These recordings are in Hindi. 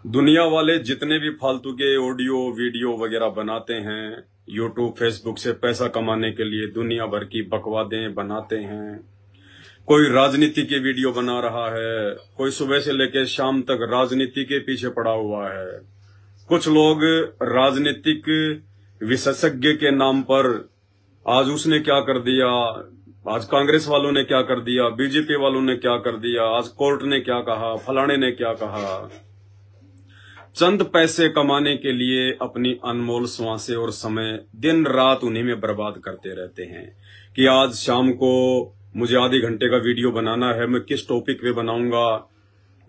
दुनिया वाले जितने भी फालतू के ऑडियो वीडियो वगैरह बनाते हैं यूट्यूब फेसबुक से पैसा कमाने के लिए दुनिया भर की बकवादें बनाते हैं। कोई राजनीति के वीडियो बना रहा है, कोई सुबह से लेकर शाम तक राजनीति के पीछे पड़ा हुआ है। कुछ लोग राजनीतिक विशेषज्ञ के नाम पर आज उसने क्या कर दिया, आज कांग्रेस वालों ने क्या कर दिया, बीजेपी वालों ने क्या कर दिया, आज कोर्ट ने क्या कहा, फलाने ने क्या कहा, चंद पैसे कमाने के लिए अपनी अनमोल श्वासें और समय दिन रात उन्हीं में बर्बाद करते रहते हैं कि आज शाम को मुझे आधे घंटे का वीडियो बनाना है, मैं किस टॉपिक पे बनाऊंगा।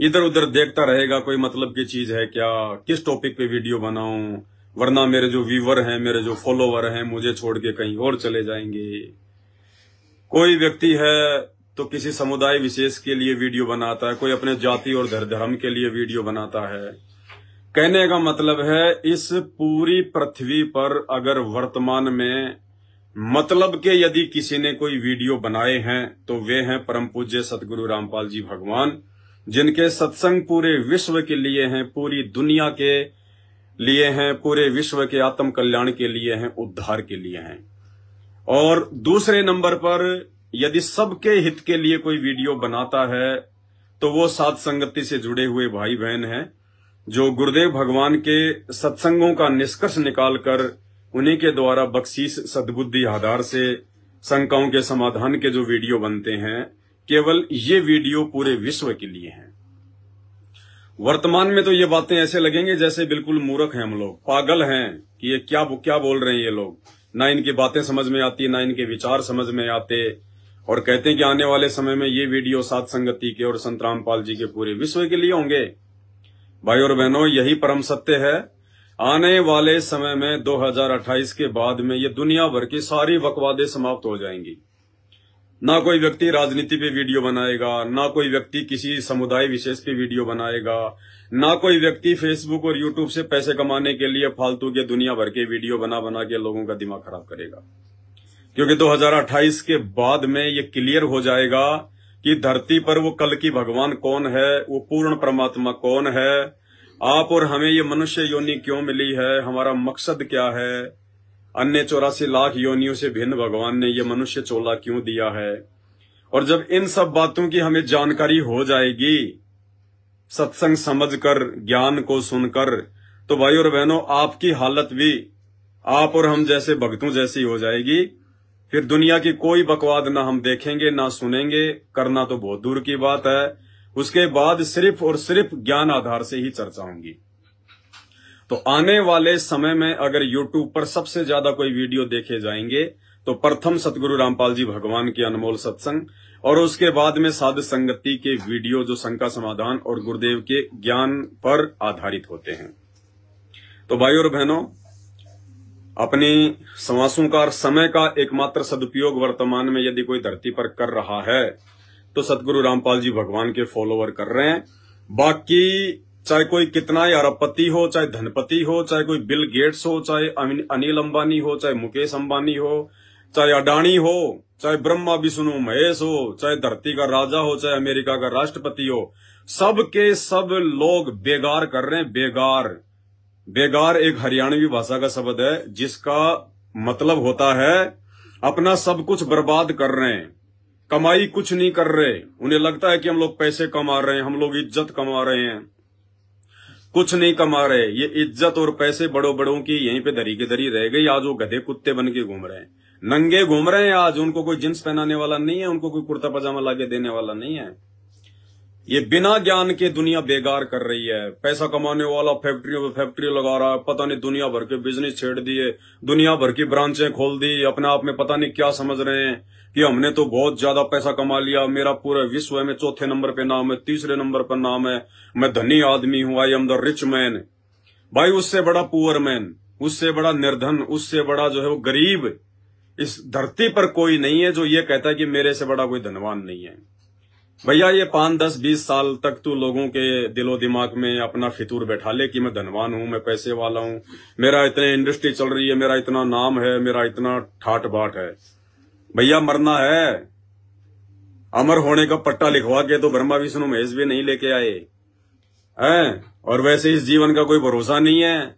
इधर उधर देखता रहेगा कोई मतलब की चीज है क्या, किस टॉपिक पे वीडियो बनाऊं, वरना मेरे जो व्यूवर हैं, मेरे जो फॉलोवर हैं मुझे छोड़ के कहीं और चले जाएंगे। कोई व्यक्ति है तो किसी समुदाय विशेष के लिए वीडियो बनाता है, कोई अपने जाति और धर्म के लिए वीडियो बनाता है। कहने का मतलब है इस पूरी पृथ्वी पर अगर वर्तमान में मतलब के यदि किसी ने कोई वीडियो बनाए हैं तो वे हैं परम पूज्य सतगुरु रामपाल जी भगवान, जिनके सत्संग पूरे विश्व के लिए हैं, पूरी दुनिया के लिए हैं, पूरे विश्व के आत्म कल्याण के लिए हैं, उद्धार के लिए हैं। और दूसरे नंबर पर यदि सबके हित के लिए कोई वीडियो बनाता है तो वो साध संगति से जुड़े हुए भाई बहन हैं, जो गुरुदेव भगवान के सत्संगों का निष्कर्ष निकालकर उन्हीं के द्वारा बख्शीश सद्बुद्धि आधार से शंकाओं के समाधान के जो वीडियो बनते हैं, केवल ये वीडियो पूरे विश्व के लिए हैं। वर्तमान में तो ये बातें ऐसे लगेंगे जैसे बिल्कुल मूर्ख हैं हम लोग, पागल हैं कि ये क्या बोल रहे हैं ये लोग। ना इनकी बातें समझ में आती, ना इनके विचार समझ में आते, और कहते हैं कि आने वाले समय में ये वीडियो साध संगति के और संत रामपाल जी के पूरे विश्व के लिए होंगे। भाई और बहनों, यही परम सत्य है। आने वाले समय में 2028 के बाद में ये दुनिया भर की सारी बकवादें समाप्त हो जाएंगी। ना कोई व्यक्ति राजनीति पे वीडियो बनाएगा, ना कोई व्यक्ति किसी समुदाय विशेष पे वीडियो बनाएगा, ना कोई व्यक्ति फेसबुक और यूट्यूब से पैसे कमाने के लिए फालतू के दुनिया भर के वीडियो बना बना के लोगों का दिमाग खराब करेगा। क्योंकि 2028 के बाद में ये क्लियर हो जाएगा कि धरती पर वो कल की भगवान कौन है, वो पूर्ण परमात्मा कौन है, आप और हमें ये मनुष्य योनि क्यों मिली है, हमारा मकसद क्या है, अन्य 84 लाख योनियों से भिन्न भगवान ने ये मनुष्य चोला क्यों दिया है। और जब इन सब बातों की हमें जानकारी हो जाएगी, सत्संग समझकर, ज्ञान को सुनकर, तो भाई और बहनों आपकी हालत भी आप और हम जैसे भक्तों जैसी हो जाएगी। फिर दुनिया की कोई बकवाद ना हम देखेंगे ना सुनेंगे, करना तो बहुत दूर की बात है। उसके बाद सिर्फ और सिर्फ ज्ञान आधार से ही चर्चा होंगी। तो आने वाले समय में अगर YouTube पर सबसे ज्यादा कोई वीडियो देखे जाएंगे तो प्रथम सतगुरु रामपाल जी भगवान के अनमोल सत्संग, और उसके बाद में साध संगति के वीडियो जो शंका समाधान और गुरुदेव के ज्ञान पर आधारित होते हैं। तो भाई और बहनों, अपनी श्वासों का और समय का एकमात्र सदुपयोग वर्तमान में यदि कोई धरती पर कर रहा है तो सतगुरु रामपाल जी भगवान के फॉलोवर कर रहे हैं। बाकी चाहे कोई कितना ही अरबपति हो, चाहे धनपति हो, चाहे कोई बिल गेट्स हो, चाहे अनिल अंबानी हो, चाहे मुकेश अंबानी हो, चाहे अडानी हो, चाहे ब्रह्मा विष्णु महेश हो, चाहे धरती का राजा हो, चाहे अमेरिका का राष्ट्रपति हो, सब के सब लोग बेगार कर रहे हैं। बेगार, बेगार एक हरियाणवी भाषा का शब्द है जिसका मतलब होता है अपना सब कुछ बर्बाद कर रहे हैं, कमाई कुछ नहीं कर रहे। उन्हें लगता है कि हम लोग पैसे कमा रहे हैं, हम लोग इज्जत कमा रहे हैं, कुछ नहीं कमा रहे। ये इज्जत और पैसे बड़ों बड़ों की यहीं पे धरी की धरी रह गई। आज वो गधे कुत्ते बन के घूम रहे हैं, नंगे घूम रहे हैं। आज उनको कोई जींस पहनाने वाला नहीं है, उनको कोई कुर्ता पजामा लाके देने वाला नहीं है। ये बिना ज्ञान के दुनिया बेगार कर रही है। पैसा कमाने वाला फैक्ट्रियों पे फैक्ट्री लगा रहा है, पता नहीं दुनिया भर के बिजनेस छेड़ दिए, दुनिया भर की ब्रांचें खोल दी, अपने आप में पता नहीं क्या समझ रहे हैं कि हमने तो बहुत ज्यादा पैसा कमा लिया, मेरा पूरे विश्व में चौथे नंबर पे नाम है, तीसरे नंबर पर नाम है, मैं धनी आदमी हूं, I am the rich man. भाई उससे बड़ा पुअर मैन, उससे बड़ा निर्धन, उससे बड़ा जो है वो गरीब इस धरती पर कोई नहीं है जो ये कहता है कि मेरे से बड़ा कोई धनवान नहीं है। भैया ये 5, 10, 20 साल तक तू लोगों के दिलो दिमाग में अपना फितूर बैठा ले कि मैं धनवान हूं, मैं पैसे वाला हूं, मेरा इतने इंडस्ट्री चल रही है, मेरा इतना नाम है, मेरा इतना ठाट बाट है। भैया मरना है, अमर होने का पट्टा लिखवा के तो ब्रह्मा विष्णु महेश भी नहीं लेके आए। है। और वैसे इस जीवन का कोई भरोसा नहीं है,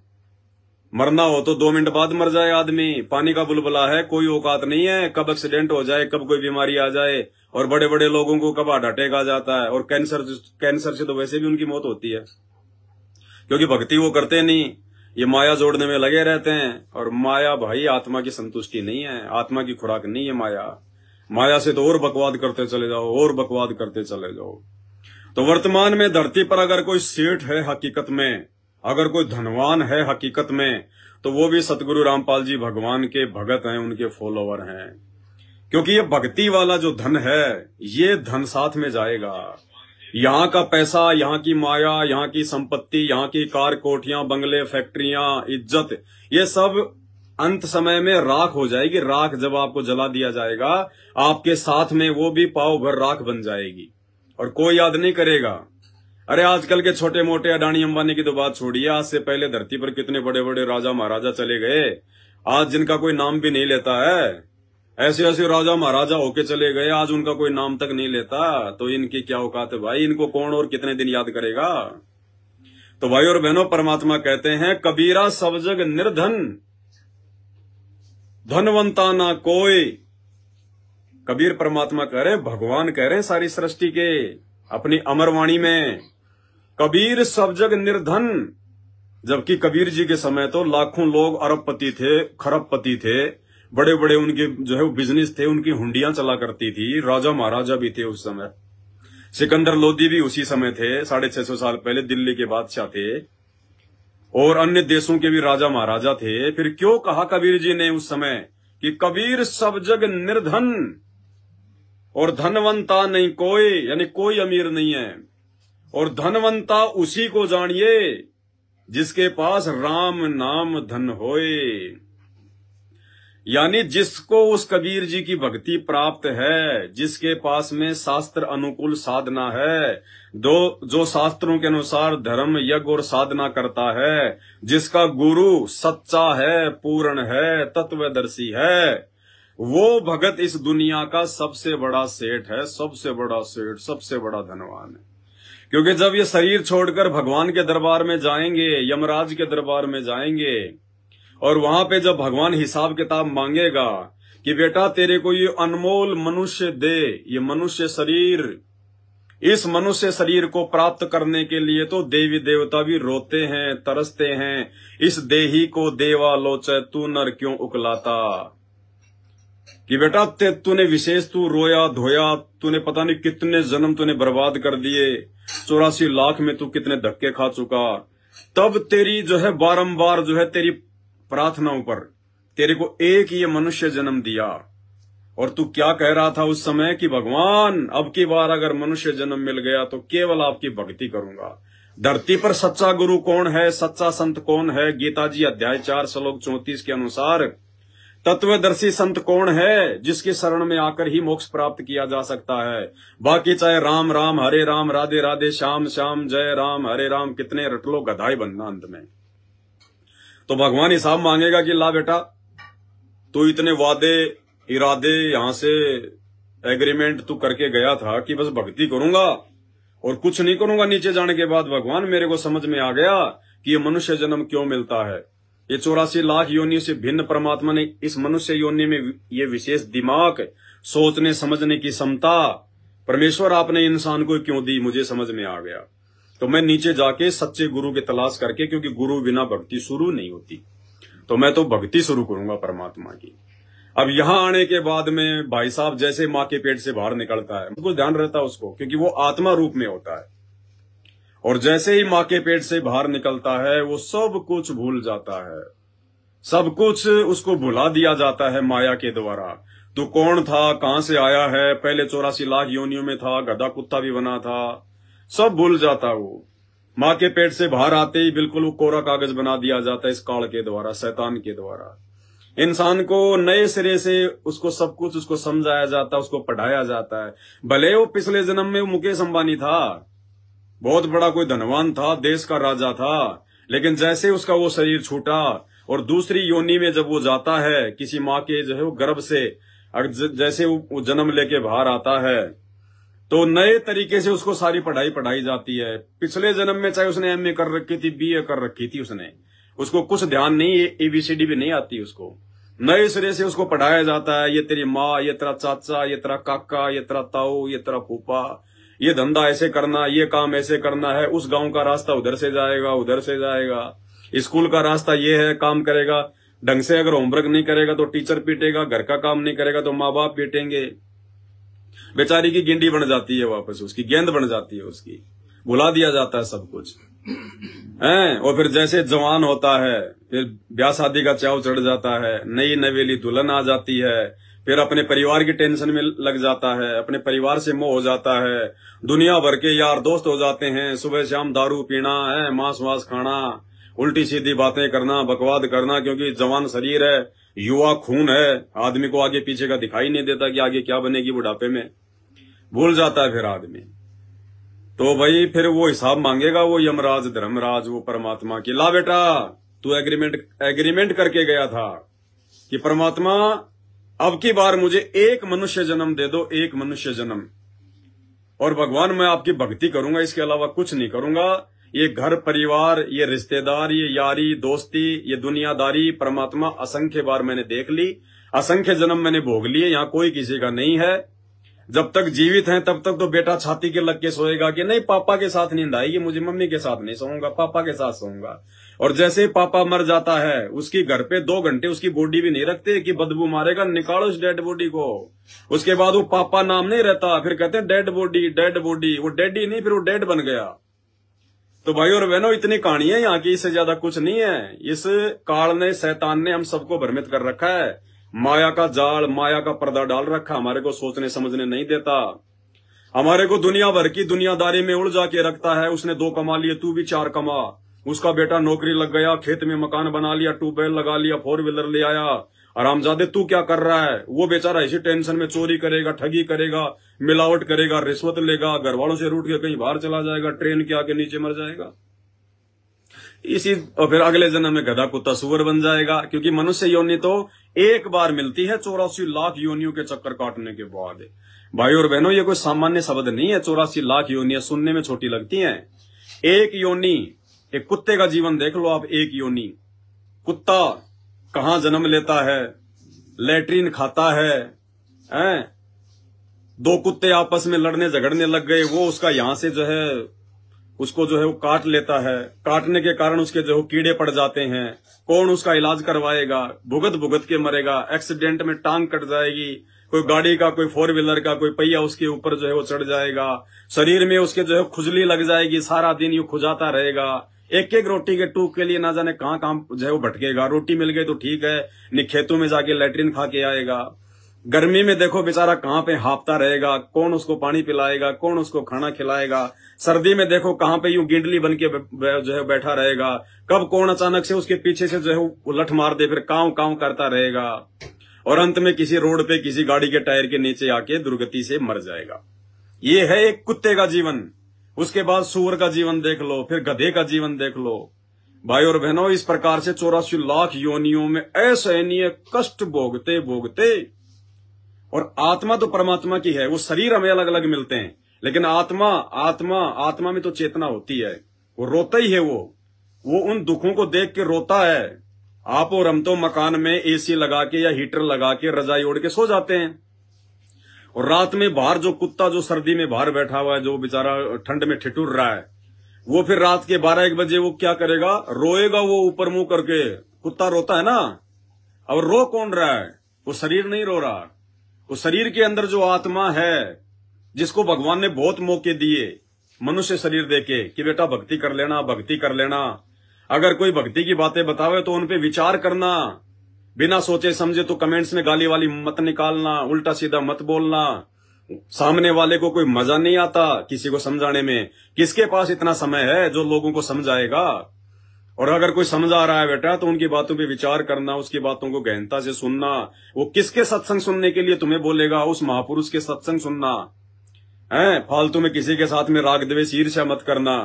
मरना हो तो 2 मिनट बाद मर जाए आदमी, पानी का बुलबुला है, कोई औकात नहीं है, कब एक्सीडेंट हो जाए, कब कोई बीमारी आ जाए, और बड़े बड़े लोगों को कब हार्ट अटैक आ जाता है, और कैंसर से तो वैसे भी उनकी मौत होती है, क्योंकि भक्ति वो करते नहीं, ये माया जोड़ने में लगे रहते हैं। और माया भाई आत्मा की संतुष्टि नहीं है, आत्मा की खुराक नहीं है माया। माया से तो और बकवाद करते चले जाओ, और बकवाद करते चले जाओ। तो वर्तमान में धरती पर अगर कोई सेठ है हकीकत में, अगर कोई धनवान है हकीकत में, तो वो भी सतगुरु रामपाल जी भगवान के भगत हैं, उनके फॉलोवर हैं। क्योंकि ये भक्ति वाला जो धन है, ये धन साथ में जाएगा। यहाँ का पैसा, यहाँ की माया, यहाँ की संपत्ति, यहाँ की कार कोठियां, बंगले, फैक्ट्रियां, इज्जत, ये सब अंत समय में राख हो जाएगी। राख जब आपको जला दिया जाएगा, आपके साथ में वो भी पाव भर राख बन जाएगी, और कोई याद नहीं करेगा। अरे आजकल के छोटे मोटे अडानी अंबानी की तो बात छोड़िए, आज से पहले धरती पर कितने बड़े बड़े राजा महाराजा चले गए, आज जिनका कोई नाम भी नहीं लेता है। ऐसे ऐसे राजा महाराजा होके चले गए, आज उनका कोई नाम तक नहीं लेता। तो इनकी क्या औकात है भाई, इनको कौन और कितने दिन याद करेगा। तो भाई और बहनों, परमात्मा कहते हैं कबीरा सब जग निर्धन, धनवंता ना कोई। कबीर परमात्मा कह रहे हैं, भगवान कह रहे हैं सारी सृष्टि के अपनी अमरवाणी में, कबीर सब जग निर्धन। जबकि कबीर जी के समय तो लाखों लोग अरबपति थे, खरबपति थे, बड़े बड़े उनके जो है वो बिजनेस थे, उनकी हुंडियां चला करती थी, राजा महाराजा भी थे उस समय। सिकंदर लोदी भी उसी समय थे, 650 साल पहले दिल्ली के बादशाह थे, और अन्य देशों के भी राजा महाराजा थे। फिर क्यों कहा कबीर जी ने उस समय कि कबीर सब जग निर्धन, और धनवंता नहीं कोई, यानी कोई अमीर नहीं है, और धनवंता उसी को जानिए जिसके पास राम नाम धन होए। यानी जिसको उस कबीर जी की भक्ति प्राप्त है, जिसके पास में शास्त्र अनुकूल साधना है, जो शास्त्रों के अनुसार धर्म यज्ञ और साधना करता है, जिसका गुरु सच्चा है, पूर्ण है, तत्वदर्शी है, वो भगत इस दुनिया का सबसे बड़ा सेठ है, सबसे बड़ा सेठ, सबसे बड़ा धनवान है। क्योंकि जब ये शरीर छोड़कर भगवान के दरबार में जाएंगे, यमराज के दरबार में जाएंगे, और वहां पे जब भगवान हिसाब किताब मांगेगा कि बेटा तेरे को ये अनमोल मनुष्य दे, ये मनुष्य शरीर, इस मनुष्य शरीर को प्राप्त करने के लिए तो देवी देवता भी रोते हैं, तरसते हैं, इस देही को देवा लोचे तू नर क्यों उकलाता। कि बेटा तूने विशेष, तू रोया धोया, तूने पता नहीं कितने जन्म तूने बर्बाद कर दिए, 84 लाख में तू कितने धक्के खा चुका, तब तेरी जो है बारंबार जो है तेरी प्रार्थनाओं पर तेरे को एक ये मनुष्य जन्म दिया। और तू क्या कह रहा था उस समय कि भगवान अब की बार अगर मनुष्य जन्म मिल गया तो केवल आपकी भक्ति करूंगा। धरती पर सच्चा गुरु कौन है, सच्चा संत कौन है? गीता जी अध्याय 4 श्लोक 34 के अनुसार तत्वदर्शी संत कौन है, जिसकी शरण में आकर ही मोक्ष प्राप्त किया जा सकता है। बाकी चाहे राम राम हरे राम, राधे राधे श्याम श्याम, जय राम हरे राम, कितने रट लो गधाई बनना अंत में। तो भगवान हिसाब मांगेगा कि ला बेटा तू इतने वादे इरादे यहां से एग्रीमेंट तू करके गया था कि बस भक्ति करूंगा और कुछ नहीं करूंगा, नीचे जाने के बाद भगवान मेरे को समझ में आ गया कि ये मनुष्य जन्म क्यों मिलता है। ये 84 लाख योनियों से भिन्न परमात्मा ने इस मनुष्य योनि में ये विशेष दिमाग, सोचने समझने की क्षमता परमेश्वर आपने इंसान को क्यों दी, मुझे समझ में आ गया। तो मैं नीचे जाके सच्चे गुरु की तलाश करके, क्योंकि गुरु बिना भक्ति शुरू नहीं होती, तो मैं तो भक्ति शुरू करूंगा परमात्मा की। अब यहां आने के बाद में भाई साहब जैसे माँ के पेट से बाहर निकलता है, कुछ ध्यान रहता है उसको, क्योंकि वो आत्मा रूप में होता है, और जैसे ही माँ के पेट से बाहर निकलता है वो सब कुछ भूल जाता है, सब कुछ उसको भुला दिया जाता है माया के द्वारा। तू कौन था, कहां से आया है, पहले 84 लाख योनियों में था, गधा कुत्ता भी बना था, सब भूल जाता वो। माँ के पेट से बाहर आते ही बिल्कुल वो कोरा कागज बना दिया जाता है इस काल के द्वारा, शैतान के द्वारा। इंसान को नए सिरे से उसको सब कुछ उसको समझाया जाता है, उसको पढ़ाया जाता है। भले वो पिछले जन्म में मुकेश अंबानी था, बहुत बड़ा कोई धनवान था, देश का राजा था, लेकिन जैसे उसका वो शरीर छूटा और दूसरी योनि में जब वो जाता है किसी माँ के जो है वो गर्भ से, जैसे वो जन्म लेके बाहर आता है, तो नए तरीके से उसको सारी पढ़ाई पढ़ाई जाती है। पिछले जन्म में चाहे उसने एमए कर रखी थी, बीए कर रखी थी, उसको कुछ ध्यान नहीं, एबीसीडी भी नहीं आती उसको। नए सिरे से उसको पढ़ाया जाता है, ये तेरी माँ, ये तेरा चाचा, ये तेरा काका, ये तेरा ताऊ, ये तेरा फूफा, ये धंधा ऐसे करना, ये काम ऐसे करना है, उस गांव का रास्ता उधर से जाएगा, उधर से जाएगा, स्कूल का रास्ता ये है, काम करेगा ढंग से, अगर होमवर्क नहीं करेगा तो टीचर पीटेगा, घर का काम नहीं करेगा तो माँ बाप पीटेंगे। बेचारी की गिंडी बन जाती है, वापस उसकी गेंद बन जाती है, उसकी भुला दिया जाता है सब कुछ है। और फिर जैसे जवान होता है, फिर ब्याह शादी का चाव चढ़ जाता है, नई नवेली दुल्हन आ जाती है, फिर अपने परिवार की टेंशन में लग जाता है, अपने परिवार से मोह हो जाता है, दुनिया भर के यार दोस्त हो जाते हैं, सुबह शाम दारू पीना है, मांस वास खाना, उल्टी सीधी बातें करना, बकवाद करना, क्योंकि जवान शरीर है, युवा खून है, आदमी को आगे पीछे का दिखाई नहीं देता कि आगे क्या बनेगी बुढ़ापे में, भूल जाता है फिर आदमी। तो भाई फिर वो हिसाब मांगेगा, वो यमराज धर्मराज, वो परमात्मा की, ला बेटा तू एग्रीमेंट करके गया था कि परमात्मा अब की बार मुझे एक मनुष्य जन्म दे दो, एक मनुष्य जन्म, और भगवान मैं आपकी भक्ति करूंगा, इसके अलावा कुछ नहीं करूंगा। ये घर परिवार, ये रिश्तेदार, ये यारी दोस्ती, ये दुनियादारी परमात्मा असंख्य बार मैंने देख ली, असंख्य जन्म मैंने भोग लिए, यहाँ कोई किसी का नहीं है। जब तक जीवित हैं तब तक तो बेटा छाती के लग के सोएगा कि नहीं पापा के साथ नींद आएगी, मुझे मम्मी के साथ नहीं सोऊंगा, पापा के साथ सोऊंगा। और जैसे ही पापा मर जाता है, उसकी घर पे 2 घंटे उसकी बॉडी भी नहीं रखते कि बदबू मारेगा, निकालो इस डेड बॉडी को। उसके बाद वो पापा नाम नहीं रहता, फिर कहते हैं डेड बॉडी, डेड बॉडी। वो डेड ही नहीं, फिर वो डेड बन गया। तो भाई और बहनों, इतनी कहानी है यहाँ की, इससे ज्यादा कुछ नहीं है। इस काल ने, शैतान ने हम सबको भ्रमित कर रखा है, माया का जाल, माया का पर्दा डाल रखा, हमारे को सोचने समझने नहीं देता, हमारे को दुनिया भर की दुनियादारी में उलझा के रखता है। उसने 2 कमा लिए, तू भी 4 कमा, उसका बेटा नौकरी लग गया, खेत में मकान बना लिया, ट्यूबवेल लगा लिया, 4 व्हीलर ले आया, आरामजादे तू क्या कर रहा है? वो बेचारा इसी टेंशन में चोरी करेगा, ठगी करेगा, मिलावट करेगा, रिश्वत लेगा, घर वालों से रूठ के कहीं बाहर चला जाएगा, ट्रेन के आगे नीचे मर जाएगा इसी, और फिर अगले जन्म में गधा कुत्ता सुअर बन जाएगा। क्योंकि मनुष्य योनि तो एक बार मिलती है 84 लाख योनियों के चक्कर काटने के बाद। भाई और बहनों, ये कोई सामान्य शब्द नहीं है। 84 लाख योनियां सुनने में छोटी लगती हैं। एक योनि, एक कुत्ते का जीवन देख लो आप। एक योनि, कुत्ता कहां जन्म लेता है, लेट्रिन खाता है, हैं? 2 कुत्ते आपस में लड़ने झगड़ने लग गए, वो उसका यहां से जो है उसको जो है वो काट लेता है, काटने के कारण उसके जो कीड़े पड़ जाते हैं, कौन उसका इलाज करवाएगा? भुगत भुगत के मरेगा, एक्सीडेंट में टांग कट जाएगी, कोई गाड़ी का, कोई 4 व्हीलर का कोई पहिया उसके ऊपर जो है वो चढ़ जाएगा, शरीर में उसके जो है खुजली लग जाएगी, सारा दिन यूं खुजाता रहेगा, एक एक रोटी के टूक के लिए ना जाने कहां कहां जो है वो भटकेगा। रोटी मिल गई तो ठीक है, नहीं खेतों में जाके लैट्रिन खा के आएगा। गर्मी में देखो बेचारा कहां पे हांफता रहेगा, कौन उसको पानी पिलाएगा, कौन उसको खाना खिलाएगा। सर्दी में देखो कहां पे यूं गिंडली बन के जो है बैठा रहेगा, कब कौन अचानक से उसके पीछे से जो है वो लठ मार दे, फिर कांव कांव करता रहेगा, और अंत में किसी रोड पे किसी गाड़ी के टायर के नीचे आके दुर्गति से मर जाएगा। ये है एक कुत्ते का जीवन। उसके बाद सूअर का जीवन देख लो, फिर गधे का जीवन देख लो। भाई और बहनों, इस प्रकार से 84 लाख योनियों में असहनीय कष्ट भोगते भोगते, और आत्मा तो परमात्मा की है, वो शरीर हमें अलग अलग मिलते हैं, लेकिन आत्मा में तो चेतना होती है, वो रोता ही है। वो उन दुखों को देख के रोता है। आप और हम तो मकान में एसी लगा के या हीटर लगा के रजाई ओढ़ के सो जाते हैं, और रात में बाहर जो कुत्ता जो सर्दी में बाहर बैठा हुआ है, जो बेचारा ठंड में ठिठुर रहा है, वो फिर रात के 12-1 बजे वो क्या करेगा? रोएगा। वो ऊपर मुंह करके कुत्ता रोता है ना। अब रो कौन रहा है? वो शरीर नहीं रो रहा। वो शरीर के अंदर जो आत्मा है, जिसको भगवान ने बहुत मौके दिए मनुष्य शरीर देके कि बेटा भक्ति कर लेना, भक्ति कर लेना। अगर कोई भक्ति की बातें बतावे तो उन पे विचार करना, बिना सोचे समझे तो कमेंट्स में गाली वाली मत निकालना, उल्टा सीधा मत बोलना। सामने वाले को कोई मजा नहीं आता किसी को समझाने में। किसके पास इतना समय है जो लोगों को समझाएगा? और अगर कोई समझा रहा है बेटा तो उनकी बातों पे विचार करना, उसकी बातों को गहनता से सुनना। वो किसके सत्संग सुनने के लिए तुम्हें बोलेगा? उस महापुरुष के सत्संग सुनना है। फालतू में किसी के साथ में राग द्वेष ईर्ष्या मत करना।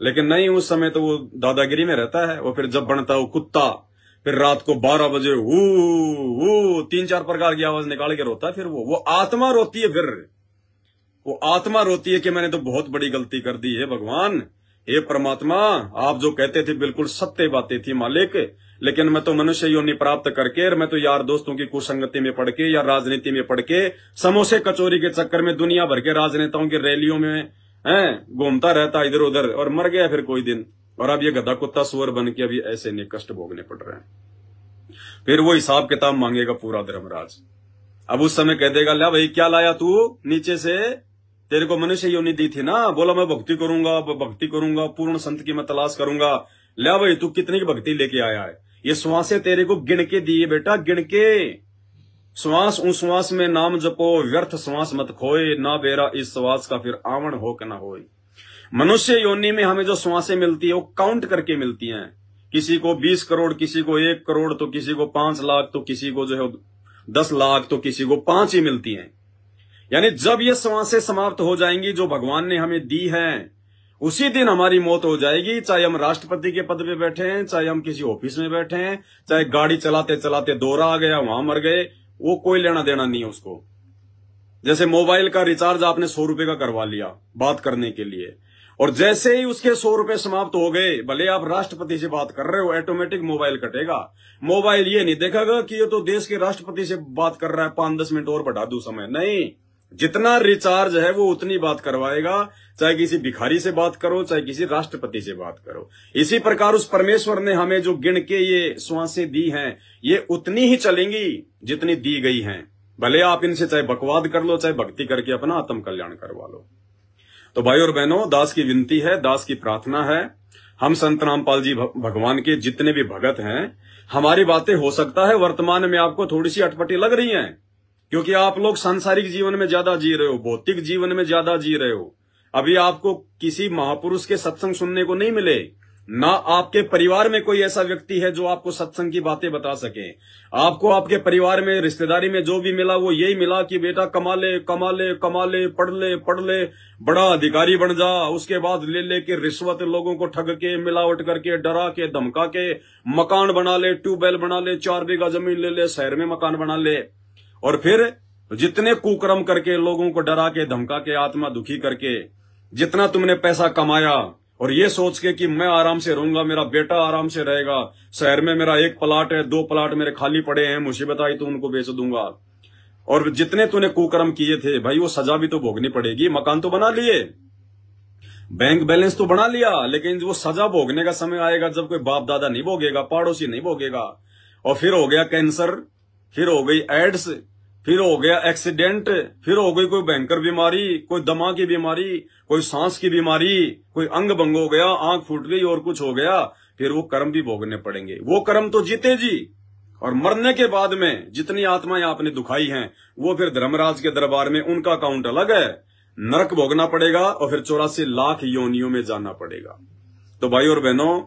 लेकिन नहीं, उस समय तो वो दादागिरी में रहता है। वो फिर जब बनता है वो कुत्ता, फिर रात को 12 बजे 3-4 प्रकार की आवाज निकाल के रोता है। फिर वो आत्मा रोती है। फिर वो आत्मा रोती है कि मैंने तो बहुत बड़ी गलती कर दी है भगवान, हे परमात्मा, आप जो कहते थे बिल्कुल सत्य बातें थी मालिक, लेकिन मैं तो मनुष्य योनि प्राप्त करके, मैं तो यार दोस्तों की कुसंगति में पड़ के या राजनीति में पड़ के, समोसे कचौरी के चक्कर में दुनिया भर के राजनेताओं की रैलियों में घूमता रहता इधर उधर और मर गया फिर कोई दिन। और अब ये गधा कुत्ता सुअर बन के अभी ऐसे नहीं कष्ट भोगने पड़ रहे हैं। फिर वो हिसाब किताब मांगेगा पूरा धर्मराज। अब उस समय कह देगा, ला भाई क्या लाया तू नीचे से, तेरे को मनुष्य योनि दी थी ना, बोला मैं भक्ति करूंगा, पूर्ण संत की मैं तलाश करूंगा। ला भाई तू कितनी की भक्ति लेके आया है, ये श्वासें तेरे को गिन के दिए बेटा, गिन के। श्वास उस श्वास में नाम जपो, व्यर्थ श्वास मत खोए, ना बेरा इस श्वास का फिर आवन हो के ना होए। मनुष्य योनि में हमें जो श्वासें मिलती है वो काउंट करके मिलती हैं। किसी को 20 करोड़, किसी को 1 करोड़, तो किसी को 5 लाख, तो किसी को जो है 10 लाख, तो किसी को 5 ही मिलती हैं। यानी जब ये श्वासें समाप्त हो जाएंगी जो भगवान ने हमें दी हैं, उसी दिन हमारी मौत हो जाएगी। चाहे हम राष्ट्रपति के पद पे बैठे हैं, चाहे हम किसी ऑफिस में बैठे हैं, चाहे गाड़ी चलाते चलाते दौरा आ गया वहां मर गए, वो कोई लेना देना नहीं है उसको। जैसे मोबाइल का रिचार्ज आपने 100 रुपए का करवा लिया बात करने के लिए, और जैसे ही उसके 100 रुपए समाप्त हो गए, भले आप राष्ट्रपति से बात कर रहे हो, ऑटोमेटिक मोबाइल कटेगा। मोबाइल ये नहीं देखेगा कि ये तो देश के राष्ट्रपति से बात कर रहा है, 5-10 मिनट और बढ़ा दूं समय, नहीं। जितना रिचार्ज है वो उतनी बात करवाएगा, चाहे किसी भिखारी से बात करो, चाहे किसी राष्ट्रपति से बात करो। इसी प्रकार उस परमेश्वर ने हमें जो गिन के ये श्वासें दी हैं, ये उतनी ही चलेंगी जितनी दी गई हैं। भले आप इनसे चाहे बकवाद कर लो, चाहे भक्ति करके अपना आत्म कल्याण करवा लो। तो भाई और बहनों, दास की विनती है, दास की प्रार्थना है, हम संत रामपाल जी भगवान के जितने भी भगत हैं, हमारी बातें हो सकता है वर्तमान में आपको थोड़ी सी अटपटी लग रही हैं, क्योंकि आप लोग सांसारिक जीवन में ज्यादा जी रहे हो, भौतिक जीवन में ज्यादा जी रहे हो। अभी आपको किसी महापुरुष के सत्संग सुनने को नहीं मिले, ना आपके परिवार में कोई ऐसा व्यक्ति है जो आपको सत्संग की बातें बता सके। आपको आपके परिवार में, रिश्तेदारी में जो भी मिला वो यही मिला कि बेटा कमा ले, पढ़ ले, बड़ा अधिकारी बन जा, उसके बाद ले लेके रिश्वत, लोगों को ठग के, मिलावट करके, डरा के, धमका के मकान बना ले, ट्यूबवेल बना ले, 4 बीघा जमीन ले ले, शहर में मकान बना ले, और फिर जितने कुकर्म करके, लोगों को डरा के, धमका के, आत्मा दुखी करके, जितना तुमने पैसा कमाया, और ये सोच के कि मैं आराम से रहूंगा, मेरा बेटा आराम से रहेगा, शहर में मेरा 1 प्लाट है, 2 प्लाट मेरे खाली पड़े हैं, मुसीबत आई तो उनको बेच दूंगा। और जितने तूने कुकर्म किए थे भाई, वो सजा भी तो भोगनी पड़ेगी। मकान तो बना लिए, बैंक बैलेंस तो बना लिया, लेकिन वो सजा भोगने का समय आएगा जब कोई बाप दादा नहीं भोगेगा, पड़ोसी नहीं भोगेगा। और फिर हो गया कैंसर, फिर हो गई एड्स, फिर हो गया एक्सीडेंट, फिर हो गई कोई भयंकर बीमारी, कोई दमा की बीमारी, कोई सांस की बीमारी, कोई अंग भंग हो गया, आंख फूट गई और कुछ हो गया, फिर वो कर्म भी भोगने पड़ेंगे। वो कर्म तो जीते जी, और मरने के बाद में जितनी आत्माएं आपने दुखाई हैं, वो फिर धर्मराज के दरबार में उनका अकाउंट अलग है, नरक भोगना पड़ेगा और फिर 84 लाख योनियों में जाना पड़ेगा। तो भाई और बहनों,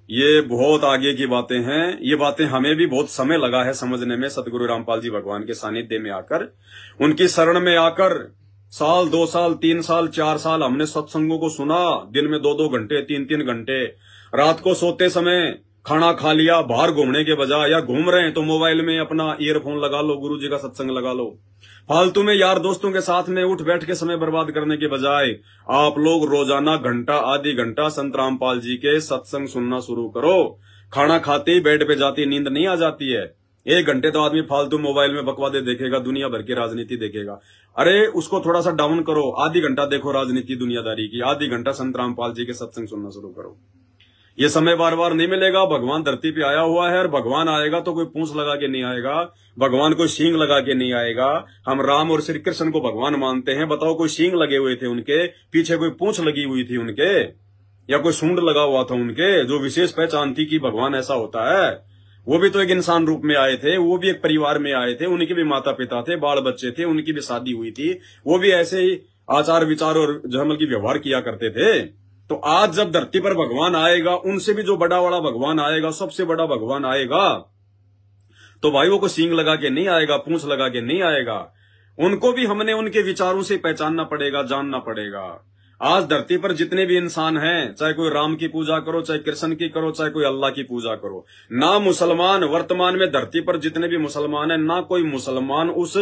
ये बहुत आगे की बातें हैं, ये बातें हमें भी बहुत समय लगा है समझने में। सतगुरु रामपाल जी भगवान के सानिध्य में आकर, उनकी शरण में आकर, 1 साल 2 साल 3 साल 4 साल हमने सत्संगों को सुना, दिन में 2-2 घंटे 3-3 घंटे, रात को सोते समय खाना खा लिया, बाहर घूमने के बजाय, या घूम रहे हैं तो मोबाइल में अपना ईयरफोन लगा लो, गुरु जी का सत्संग लगा लो। फालतू में यार दोस्तों के साथ में उठ बैठ के समय बर्बाद करने के बजाय आप लोग रोजाना घंटा आधी घंटा संत रामपाल जी के सत्संग सुनना शुरू करो। खाना खाते ही बेड पे जाती नींद नहीं आ जाती है। 1 घंटे तो आदमी फालतू मोबाइल में बकवादे देखेगा, दुनिया भर की राजनीति देखेगा। अरे उसको थोड़ा सा डाउन करो, आधी घंटा देखो राजनीति दुनियादारी की, आधी घंटा संत रामपाल जी के सत्संग सुनना शुरू करो। ये समय बार बार नहीं मिलेगा। भगवान धरती पे आया हुआ है, और भगवान आएगा तो कोई पूंछ लगा के नहीं आएगा, भगवान कोई सींग लगा के नहीं आएगा। हम राम और श्री कृष्ण को भगवान मानते हैं, बताओ कोई सींग लगे हुए थे उनके पीछे, कोई पूंछ लगी हुई थी उनके, या कोई सूंड लगा हुआ था उनके, जो विशेष पहचान थी कि भगवान ऐसा होता है? वो भी तो एक इंसान रूप में आए थे, वो भी एक परिवार में आए थे, उनके भी माता पिता थे, बाल बच्चे थे, उनकी भी शादी हुई थी, वो भी ऐसे ही आचार विचार और जो है की व्यवहार किया करते थे। तो आज जब धरती पर भगवान आएगा, उनसे भी जो बड़ा भगवान आएगा, सबसे बड़ा भगवान आएगा, तो भाइयों को सींग लगा के नहीं आएगा, पूंछ लगा के नहीं आएगा। उनको भी हमने उनके विचारों से पहचानना पड़ेगा, जानना पड़ेगा। आज धरती पर जितने भी इंसान हैं, चाहे कोई राम की पूजा करो, चाहे कृष्ण की करो, चाहे कोई अल्लाह की पूजा करो, ना मुसलमान वर्तमान में धरती पर जितने भी मुसलमान हैं, ना कोई मुसलमान उस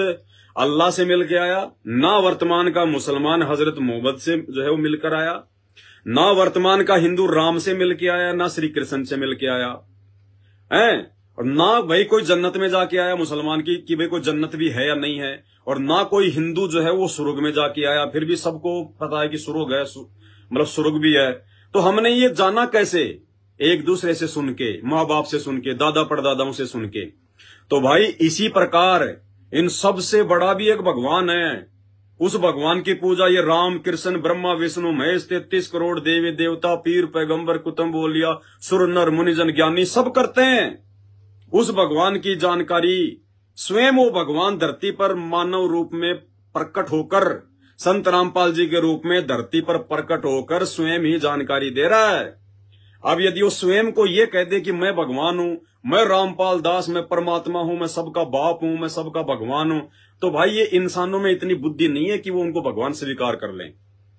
अल्लाह से मिल के आया, ना वर्तमान का मुसलमान हजरत मोहम्मद से जो है वो मिलकर आया, ना वर्तमान का हिंदू राम से मिल के आया, ना श्री कृष्ण से मिल के आया है, और ना भाई कोई जन्नत में जाके आया मुसलमान की कि भाई कोई जन्नत भी है या नहीं है, और ना कोई हिंदू जो है वो सुर्ग में जाके आया। फिर भी सबको पता है कि सुर्ग है, मतलब सुर्ग भी है। तो हमने ये जाना कैसे? एक दूसरे से सुन के, माँ बाप से सुन के, दादा परदादाओं से सुन के। तो भाई इसी प्रकार इन सब से बड़ा भी एक भगवान है। उस भगवान की पूजा ये राम कृष्ण ब्रह्मा विष्णु महेश 33 करोड़ देवी देवता पीर पैगंबर कुतुब औलिया सुर नर मुनिजन ज्ञानी सब करते हैं। उस भगवान की जानकारी स्वयं वो भगवान धरती पर मानव रूप में प्रकट होकर, संत रामपाल जी के रूप में धरती पर प्रकट होकर स्वयं ही जानकारी दे रहा है। अब यदि वो स्वयं को ये कह दे कि मैं भगवान हूं, मैं रामपाल दास, मैं परमात्मा हूं, मैं सबका बाप हूं, मैं सबका भगवान हूं, तो भाई ये इंसानों में इतनी बुद्धि नहीं है कि वो उनको भगवान स्वीकार कर लें,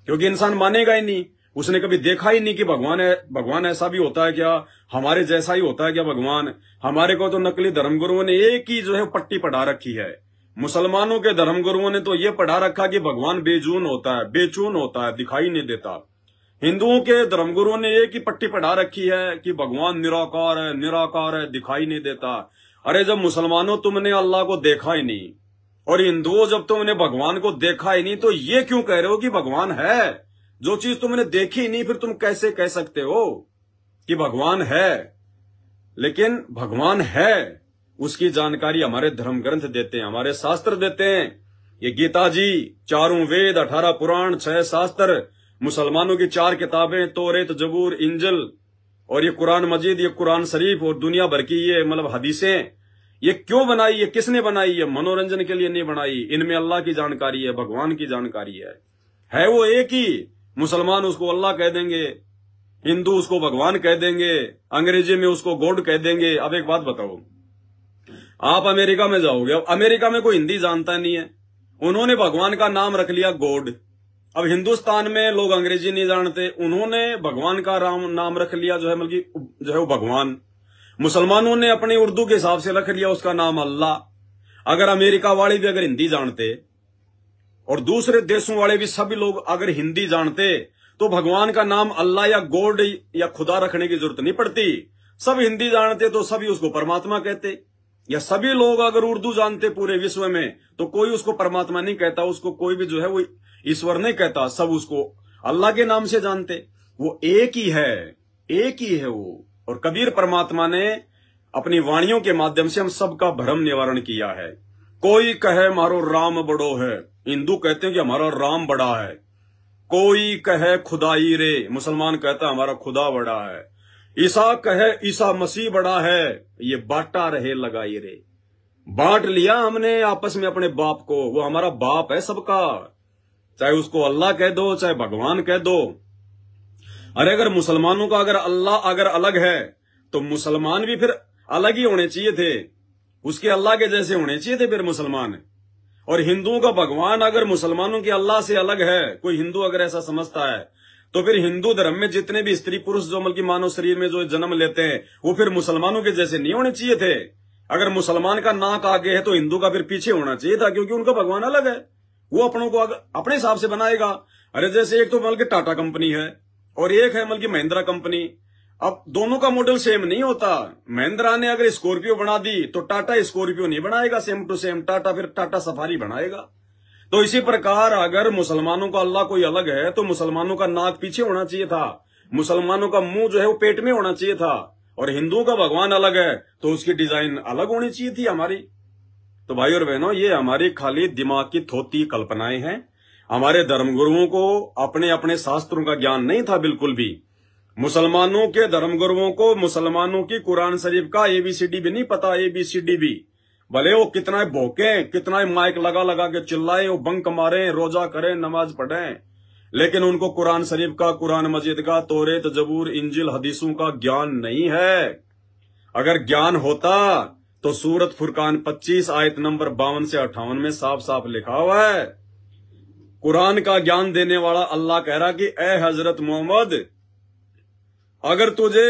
क्योंकि इंसान मानेगा ही नहीं। उसने कभी देखा ही नहीं कि भगवान है। भगवान ऐसा भी होता है क्या? हमारे जैसा ही होता है क्या भगवान? हमारे को तो नकली धर्मगुरुओं ने एक ही जो है पट्टी पढ़ा रखी है। मुसलमानों के धर्मगुरुओं ने तो ये पढ़ा रखा कि भगवान बेजून होता है, बेचून होता है, दिखाई नहीं देता। हिंदुओं के धर्मगुरुओं ने एक ही पट्टी पढ़ा रखी है कि भगवान निराकार है, निराकार है, दिखाई नहीं देता। अरे जब मुसलमानों तुमने अल्लाह को देखा ही नहीं, और हिंदुओं जब तुमने भगवान को देखा ही नहीं, तो ये क्यों कह रहे हो कि भगवान है? जो चीज तुमने देखी नहीं, फिर तुम कैसे कह सकते हो कि भगवान है? लेकिन भगवान है, उसकी जानकारी हमारे धर्म ग्रंथ देते हैं, हमारे शास्त्र देते हैं। ये गीता जी, 4 वेद, 18 पुराण, 6 शास्त्र, मुसलमानों की 4 किताबें, तौरेत, जबूर, इंजिल, और ये कुरान मजीद, ये कुरान शरीफ, और दुनिया भर की ये मतलब हदीसें, ये क्यों बनाई? ये किसने बनाई? ये मनोरंजन के लिए नहीं बनाई। इनमें अल्लाह की जानकारी है, भगवान की जानकारी है वो एक ही। मुसलमान उसको अल्लाह कह देंगे, हिंदू उसको भगवान कह देंगे, अंग्रेजी में उसको गॉड कह देंगे। अब एक बात बताओ, आप अमेरिका में जाओगे, अब अमेरिका में कोई हिंदी जानता नहीं है, उन्होंने भगवान का नाम रख लिया गॉड। अब हिंदुस्तान में लोग अंग्रेजी नहीं जानते, उन्होंने भगवान का नाम रख लिया जो है मतलब जो है वो भगवान। मुसलमानों ने अपने उर्दू के हिसाब से रख लिया उसका नाम अल्लाह। अगर अमेरिका वाले भी अगर हिंदी जानते और दूसरे देशों वाले भी सभी लोग अगर हिंदी जानते, तो भगवान का नाम अल्लाह या गॉड या खुदा रखने की जरूरत नहीं पड़ती। सब हिंदी जानते तो सभी उसको परमात्मा कहते। या सभी लोग अगर उर्दू जानते पूरे विश्व में, तो कोई उसको परमात्मा नहीं कहता, उसको कोई भी जो है वो ईश्वर नहीं कहता, सब उसको अल्लाह के नाम से जानते। वो एक ही है, एक ही है वो। और कबीर परमात्मा ने अपनी वाणियों के माध्यम से हम सबका भ्रम निवारण किया है। कोई कहे मारो राम बड़ो है, हिंदू कहते हैं कि हमारा राम बड़ा है। कोई कहे खुदाई रे, मुसलमान कहता है हमारा खुदा बड़ा है। ईसा कहे ईसा मसीह बड़ा है, ये बांटा रहे लगाई रे। बांट लिया हमने आपस में अपने बाप को, वो हमारा बाप है सबका, चाहे उसको अल्लाह कह दो, चाहे भगवान कह दो। अरे अगर मुसलमानों का अगर अल्लाह अगर अलग है, तो मुसलमान भी फिर अलग ही होने चाहिए थे, उसके अल्लाह के जैसे होने चाहिए थे फिर मुसलमान। और हिंदुओं का भगवान अगर मुसलमानों के अल्लाह से अलग है, कोई हिंदू अगर ऐसा समझता है, तो फिर हिंदू धर्म में जितने भी स्त्री पुरुष जो मतलब मानव शरीर में जो जन्म लेते हैं, वो फिर मुसलमानों के जैसे नहीं होने चाहिए थे। अगर मुसलमान का नाक आगे है तो हिंदू का फिर पीछे होना चाहिए था, क्योंकि उनका भगवान अलग है, वो अपनों को अपने हिसाब से बनाएगा। अरे जैसे एक तो मतलब की टाटा कंपनी है और एक है मतलब की महिंद्रा कंपनी। अब दोनों का मॉडल सेम नहीं होता। महिंद्रा ने अगर स्कॉर्पियो बना दी तो टाटा स्कॉर्पियो नहीं बनाएगा सेम टू सेम, टाटा फिर टाटा सफारी बनाएगा। तो इसी प्रकार अगर मुसलमानों का अल्लाह कोई अलग है, तो मुसलमानों का नाक पीछे होना चाहिए था, मुसलमानों का मुंह जो है वो पेट में होना चाहिए था। और हिंदुओं का भगवान अलग है तो उसकी डिजाइन अलग होनी चाहिए थी हमारी। तो भाई और बहनों, ये हमारी खाली दिमाग की थोती कल्पनाएं हैं। हमारे धर्मगुरुओं को अपने अपने शास्त्रों का ज्ञान नहीं था बिल्कुल भी। मुसलमानों के धर्मगुरुओं को मुसलमानों की कुरान शरीफ का एबीसीडी भी नहीं पता, एबीसीडी भी। भले वो कितना भौंके, कितना माइक लगा लगा के चिल्लाए, वो बंक मारे, रोजा करें, नमाज पढ़ें, लेकिन उनको कुरान शरीफ का, कुरान मजीद का, तौरेत, जबूर, इंजिल, हदीसों का ज्ञान नहीं है। अगर ज्ञान होता तो सूरत फुरकान 25 आयत नंबर 52 से 58 में साफ साफ लिखा हुआ है, कुरान का ज्ञान देने वाला अल्लाह कह रहा कि ए हजरत मोहम्मद, अगर तुझे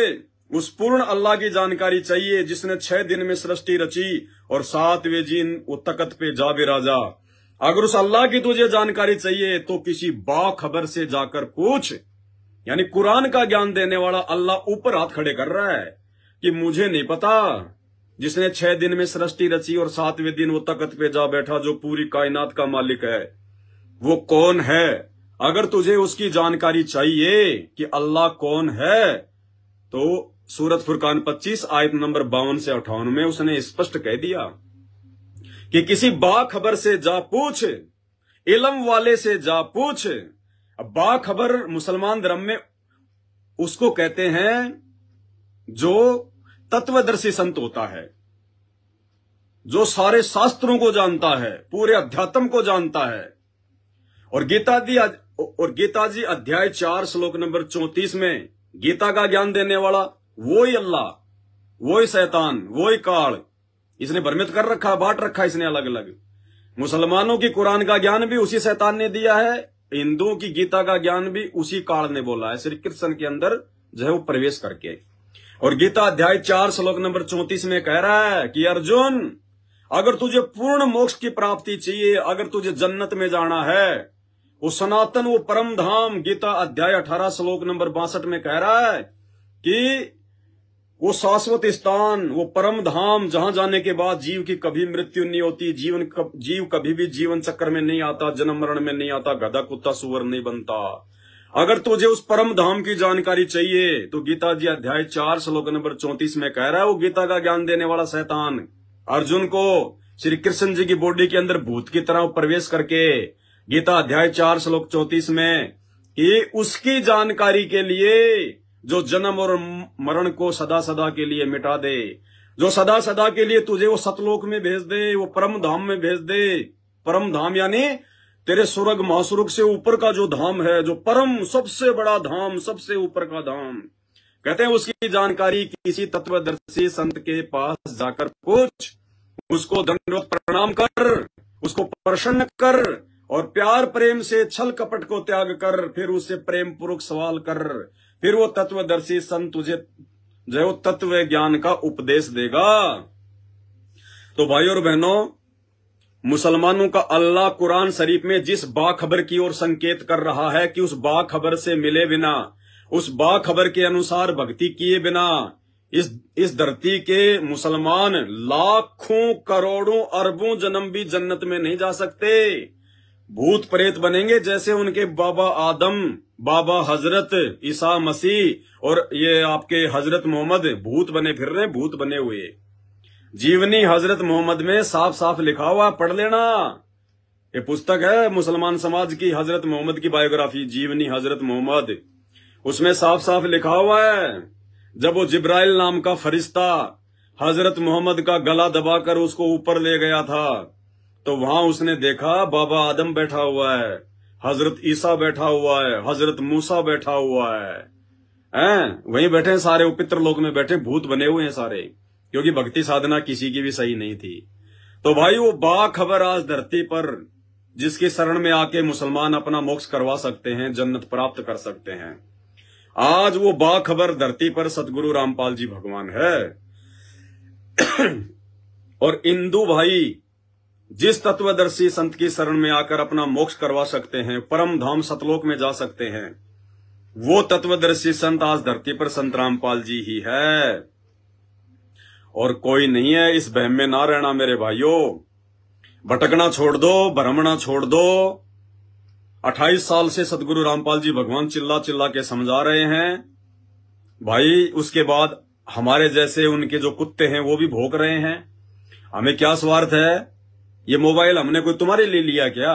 उस पूर्ण अल्लाह की जानकारी चाहिए जिसने 6 दिन में सृष्टि रची और 7वें दिन वो तकत पे जा बिराजा, अगर उस अल्लाह की तुझे जानकारी चाहिए तो किसी बाखबर से जाकर पूछ। यानी कुरान का ज्ञान देने वाला अल्लाह ऊपर हाथ खड़े कर रहा है कि मुझे नहीं पता जिसने 6 दिन में सृष्टि रची और 7वें दिन वो तकत पे जा बैठा, जो पूरी कायनात का मालिक है, वो कौन है। अगर तुझे उसकी जानकारी चाहिए कि अल्लाह कौन है, तो सूरत फुरकान 25 आयत नंबर 52 से 58 में उसने स्पष्ट कह दिया कि किसी बाखबर से जा पूछ, इल्म वाले से जा पूछ। अब बाखबर मुसलमान धर्म में उसको कहते हैं जो तत्वदर्शी संत होता है, जो सारे शास्त्रों को जानता है, पूरे अध्यात्म को जानता है। और गीता जी अध्याय 4 श्लोक नंबर 34 में गीता का ज्ञान देने वाला वो ही अल्लाह, वो ही शैतान, वो ही काल, इसने भ्रमित कर रखा, बांट रखा इसने अलग अलग। मुसलमानों की कुरान का ज्ञान भी उसी शैतान ने दिया है, हिंदुओं की गीता का ज्ञान भी उसी काल ने बोला है, श्री कृष्ण के अंदर जो है वो प्रवेश करके। और गीता अध्याय 4 श्लोक नंबर 34 में कह रहा है कि अर्जुन, अगर तुझे पूर्ण मोक्ष की प्राप्ति चाहिए, अगर तुझे जन्नत में जाना है, वो सनातन, वो परम धाम, गीता अध्याय 18 श्लोक नंबर 62 में कह रहा है कि वो शाश्वत स्थान, वो परम धाम, जहां जाने के बाद जीव की कभी मृत्यु नहीं होती, जीव कभी भी जीवन चक्र में नहीं आता, जन्म मरण में नहीं आता, गधा कुत्ता सुअर नहीं बनता। अगर तुझे उस परम धाम की जानकारी चाहिए तो गीता जी अध्याय 4 श्लोक नंबर 34 में कह रहा है वो गीता का ज्ञान देने वाला शैतान अर्जुन को श्री कृष्ण जी की बॉडी के अंदर भूत की तरह प्रवेश करके गीता अध्याय 4 श्लोक 34 में कि उसकी जानकारी के लिए जो जन्म और मरण को सदा सदा के लिए मिटा दे, जो सदा सदा के लिए तुझे वो सतलोक में भेज दे, वो परम धाम में भेज दे। परम धाम यानी तेरे स्वर्ग महास्वर्ग से ऊपर का जो धाम है, जो परम सबसे बड़ा धाम, सबसे ऊपर का धाम, कहते हैं उसकी जानकारी किसी तत्वदर्शी संत के पास जाकर पूछ, उसको दंडवत प्रणाम कर, उसको प्रसन्न कर और प्यार प्रेम से छल कपट को त्याग कर, फिर उससे प्रेम पूर्वक सवाल कर, फिर वो तत्वदर्शी संत तुझे जो तत्व ज्ञान का उपदेश देगा। तो भाई और बहनों, मुसलमानों का अल्लाह कुरान शरीफ में जिस बाखबर की ओर संकेत कर रहा है कि उस बाखबर से मिले बिना, उस बाखबर के अनुसार भक्ति किए बिना इस धरती के मुसलमान लाखों करोड़ों अरबों जन्म भी जन्नत में नहीं जा सकते। भूत प्रेत बनेंगे जैसे उनके बाबा आदम, बाबा हजरत ईसा मसीह और ये आपके हजरत मोहम्मद भूत बने फिर रहे, भूत बने हुए। जीवनी हजरत मोहम्मद में साफ साफ लिखा हुआ, पढ़ लेना, ये पुस्तक है मुसलमान समाज की, हजरत मोहम्मद की बायोग्राफी, जीवनी हजरत मोहम्मद। उसमें साफ साफ लिखा हुआ है जब वो जिब्राइल नाम का फरिश्ता हजरत मोहम्मद का गला दबाकर उसको ऊपर ले गया था, तो वहां उसने देखा बाबा आदम बैठा हुआ है, हजरत ईसा बैठा हुआ है, हजरत मूसा बैठा हुआ है, वहीं बैठे सारे, वो पितृलोक में बैठे, भूत बने हुए हैं सारे, क्योंकि भक्ति साधना किसी की भी सही नहीं थी। तो भाई वो बाखबर आज धरती पर जिसकी शरण में आके मुसलमान अपना मोक्ष करवा सकते हैं, जन्नत प्राप्त कर सकते हैं, आज वो बाखबर धरती पर सतगुरु रामपाल जी भगवान है। और हिंदू भाई जिस तत्वदर्शी संत की शरण में आकर अपना मोक्ष करवा सकते हैं, परम धाम सतलोक में जा सकते हैं, वो तत्वदर्शी संत आज धरती पर संत रामपाल जी ही है और कोई नहीं है। इस बहम में ना रहना मेरे भाइयों, भटकना छोड़ दो, भ्रमणा छोड़ दो। 28 साल से सतगुरु रामपाल जी भगवान चिल्ला चिल्ला के समझा रहे हैं भाई, उसके बाद हमारे जैसे उनके जो कुत्ते हैं वो भी भौंक रहे हैं। हमें क्या स्वार्थ है? ये मोबाइल हमने कोई तुम्हारे लिए लिया क्या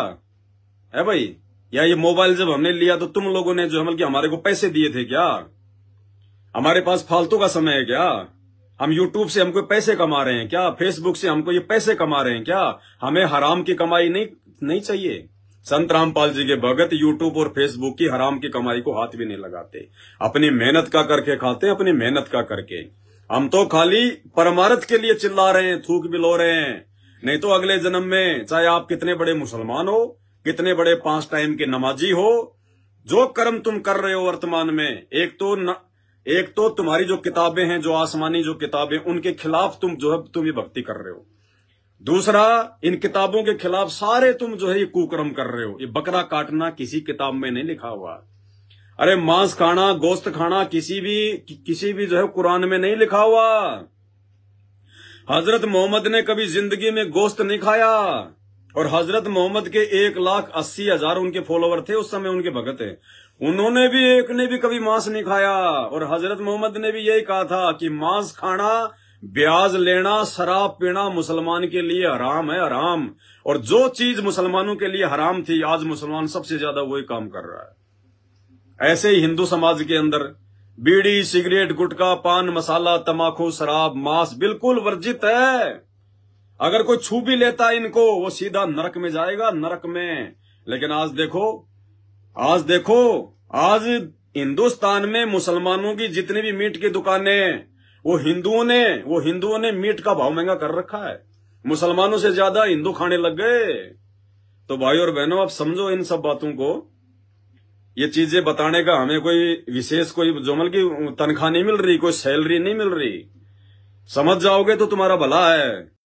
है भाई? या ये मोबाइल जब हमने लिया तो तुम लोगों ने जो कि हमारे को पैसे दिए थे क्या? हमारे पास फालतू का समय है क्या? हम यूट्यूब से हमको पैसे कमा रहे हैं क्या? फेसबुक से हमको ये पैसे कमा रहे हैं क्या? हमें हराम की कमाई नहीं चाहिए। संत रामपाल जी के भगत यूट्यूब और फेसबुक की हराम की कमाई को हाथ भी नहीं लगाते, अपनी मेहनत का करके खाते हैं, अपनी मेहनत का करके। हम तो खाली परमार्थ के लिए चिल्ला रहे हैं, थूक बिलो रहे हैं। नहीं तो अगले जन्म में चाहे आप कितने बड़े मुसलमान हो, कितने बड़े 5 टाइम के नमाजी हो, जो कर्म तुम कर रहे हो वर्तमान में, एक तो तुम्हारी जो किताबें हैं, जो आसमानी जो किताबें, उनके खिलाफ तुम ये भक्ति कर रहे हो। दूसरा, इन किताबों के खिलाफ सारे तुम जो है ये कुकर्म कर रहे हो। ये बकरा काटना किसी किताब में नहीं लिखा हुआ। अरे मांस खाना, गोश्त खाना किसी भी जो है कुरान में नहीं लिखा हुआ। हजरत मोहम्मद ने कभी जिंदगी में गोश्त नहीं खाया, और हजरत मोहम्मद के 1,80,000 उनके फॉलोवर थे उस समय, उनके भगत है। उन्होंने भी एक ने भी कभी मांस नहीं खाया, और हजरत मोहम्मद ने भी यही कहा था कि मांस खाना, ब्याज लेना, शराब पीना मुसलमान के लिए हराम है, हराम। और जो चीज मुसलमानों के लिए हराम थी, आज मुसलमान सबसे ज्यादा वही काम कर रहा है। ऐसे ही हिंदू समाज के अंदर बीड़ी, सिगरेट, गुटखा, पान मसाला, तमाकू, शराब, मांस बिल्कुल वर्जित है। अगर कोई छू भी लेता है इनको, वो सीधा नरक में जाएगा, नरक में। लेकिन आज देखो, आज हिंदुस्तान में मुसलमानों की जितनी भी मीट की दुकानें, वो हिंदुओं ने मीट का भाव महंगा कर रखा है। मुसलमानों से ज्यादा हिंदू खाने लग गए। तो भाई और बहनों, आप समझो इन सब बातों को। ये चीजें बताने का हमें कोई विशेष कोई जोमल की तनख्वाह नहीं मिल रही, कोई सैलरी नहीं मिल रही। समझ जाओगे तो तुम्हारा भला है।